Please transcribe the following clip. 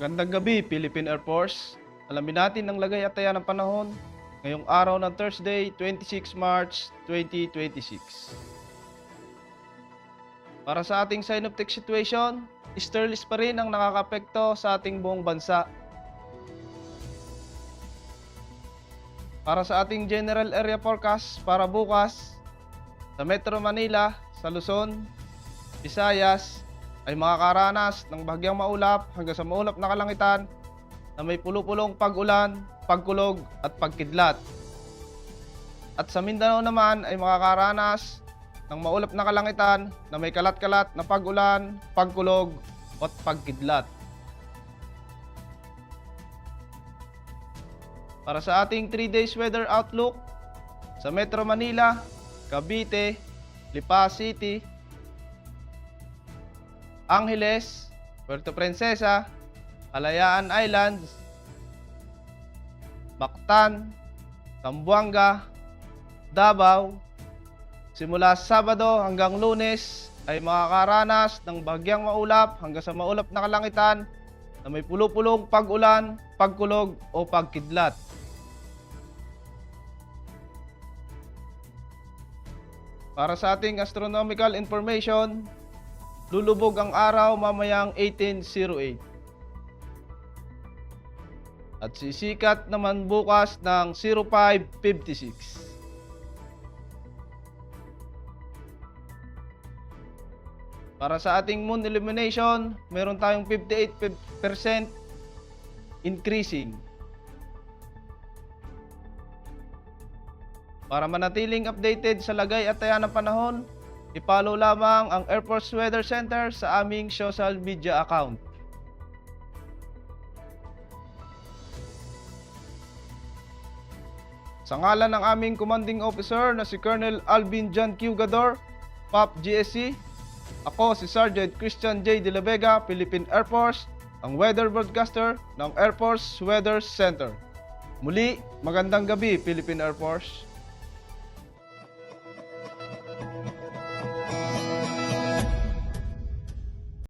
Magandang gabi, Philippine Air Force. Alamin natin ang lagay at taya ng panahon ngayong araw ng Thursday, 26 March 2026. Para sa ating synoptic situation, easterlies pa rin ang nakakapekto sa ating buong bansa. Para sa ating general area forecast para bukas, sa Metro Manila, sa Luzon, Visayas, ay makakaranas ng bahagyang maulap hanggang sa maulap na kalangitan na may pulo-pulong pag-ulan, pagkulog at pagkidlat. At sa Mindanao naman ay makakaranas ng maulap na kalangitan na may kalat-kalat na pag-ulan, pagkulog at pagkidlat. Para sa ating 3 days weather outlook, sa Metro Manila, Cavite, Lipa City, Angeles, Puerto Princesa, Kalayaan Islands, Mactan, Zamboanga, Davao, simula Sabado hanggang Lunes ay makakaranas ng bahagyang maulap hanggang sa maulap na kalangitan na may pulo-pulong pag-ulan, pagkulog o pagkidlat. Para sa ating astronomical information, lulubog ang araw mamayang 18:08. At sisikat naman bukas ng 05:56. Para sa ating moon illumination, meron tayong 58% increasing. Para manatiling updated sa lagay at taya ng panahon, i-follow lamang ang Air Force Weather Center sa aming social media account. Sa ngalan ng aming commanding officer na si Colonel Alvin John Q. Gador, PAP GSC, ako si Sergeant Christian J. De La Vega, Philippine Air Force, ang weather broadcaster ng Air Force Weather Center. Muli, magandang gabi, Philippine Air Force.